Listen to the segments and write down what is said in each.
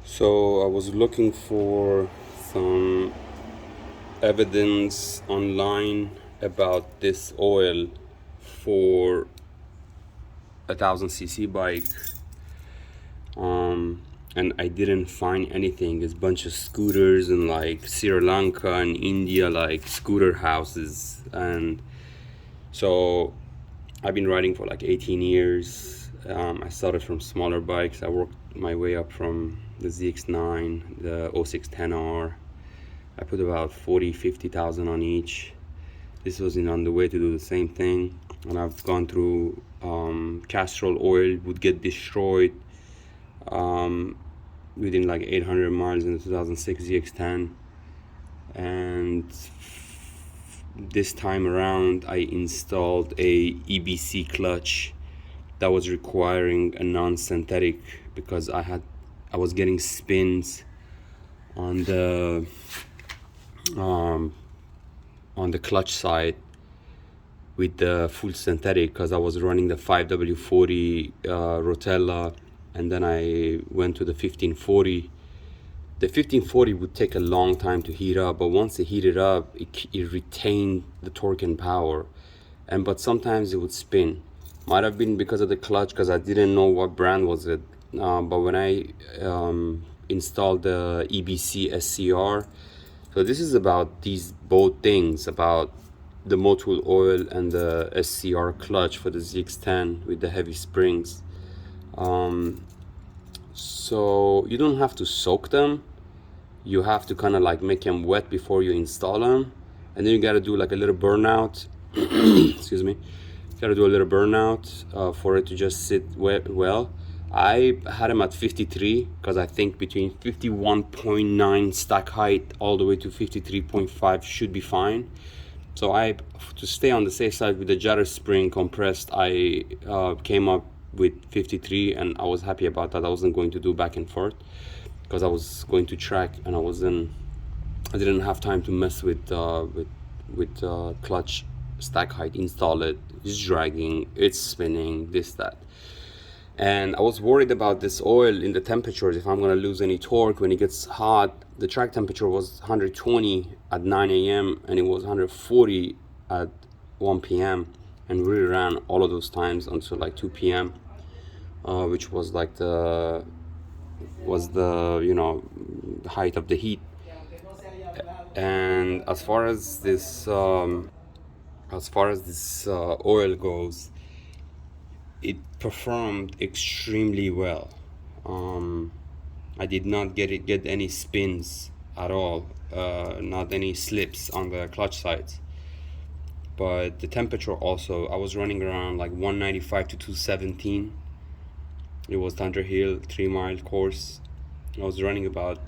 So I was looking for some evidence online about this oil for 1000cc bike, and I didn't find anything. It's a bunch of scooters and like Sri Lanka and India, like scooter houses. And so I've been riding for like 18 years. I started from smaller bikes. I worked my way up from the ZX9, the ZX10R. I put about 50,000 on each. This was on the way to do the same thing, and I've gone through Castrol oil would get destroyed within like 800 miles in the 2006 ZX10, and this time around I installed a EBC clutch that was requiring a non-synthetic because I was getting spins on the clutch side with the full synthetic because I was running the 5W40 Rotella, and then I went to the 1540. The 1540 would take a long time to heat up, but once it heated up, it retained the torque and power, but sometimes it would spin. Might have been because of the clutch, because I didn't know what brand was it. But when I installed the EBC SCR, so this is about these both things, about the Motul oil and the SCR clutch for the ZX10 with the heavy springs. So you don't have to soak them. You have to kind of like make them wet before you install them, and then you got to do like a little burnout. Excuse me. You got to do a little burnout for it to just sit well. I had them at 53 because I think between 51.9 stack height all the way to 53.5 should be fine. So to stay on the safe side with the Jarrah spring compressed, I came up with 53, and I was happy about that. I wasn't going to do back and forth because I was going to track, and I didn't have time to mess with clutch stack height, install it. It's dragging, it's spinning, this that. And I was worried about this oil in the temperatures, if I'm gonna lose any torque when it gets hot. The track temperature was 120 at 9 a.m. and it was 140 at 1 p.m. and we ran all of those times until like 2 p.m. Which was like the height of the heat. And as far as this oil goes, it performed extremely well. I did not get any spins at all, not any slips on the clutch sides. But the temperature also, I was running around like 195 to 217. It was Thunder Hill 3-mile course. I was running about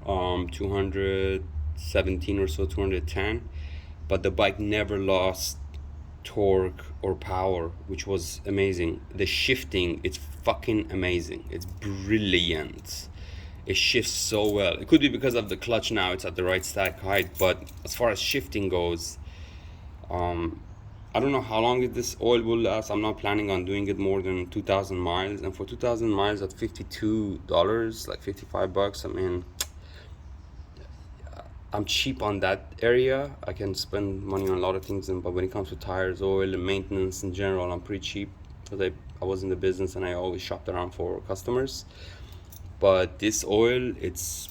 217 or so, 210, but the bike never lost torque or power, which was amazing. The shifting, it's fucking amazing. It's brilliant. It shifts so well. It could be because of the clutch now, it's at the right stack height, but as far as shifting goes, I don't know how long this oil will last. I'm not planning on doing it more than 2,000 miles, and for 2,000 miles at $52, like $55, I mean, I'm cheap on that area. I can spend money on a lot of things, but when it comes to tires, oil, and maintenance in general, I'm pretty cheap because I was in the business and I always shopped around for customers. But this oil, it's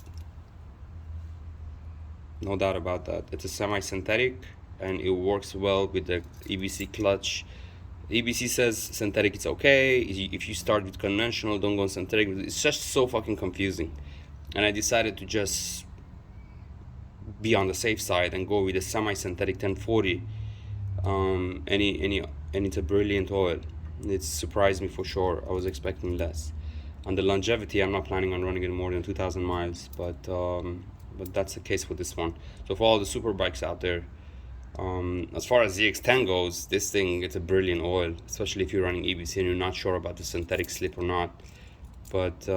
no doubt about that. It's a semi-synthetic, and it works well with the EBC clutch. EBC says synthetic it's okay. If you start with conventional, don't go on synthetic. It's just so fucking confusing. And I decided to just be on the safe side and go with a semi-synthetic 1040. And it's a brilliant oil. It surprised me for sure. I was expecting less. On the longevity, I'm not planning on running it more than 2,000 miles, but that's the case with this one. So for all the super bikes out there, as far as ZX10 goes, this thing, it's a brilliant oil, especially if you're running EBC and you're not sure about the synthetic slip or not. But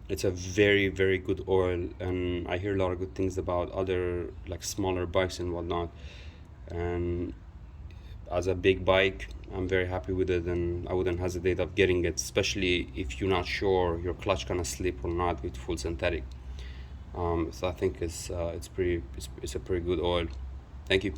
it's a very, very good oil, and I hear a lot of good things about other like smaller bikes and whatnot. And as a big bike, I'm very happy with it, and I wouldn't hesitate of getting it, especially if you're not sure your clutch gonna slip or not with full synthetic. So I think it's a pretty good oil. Thank you.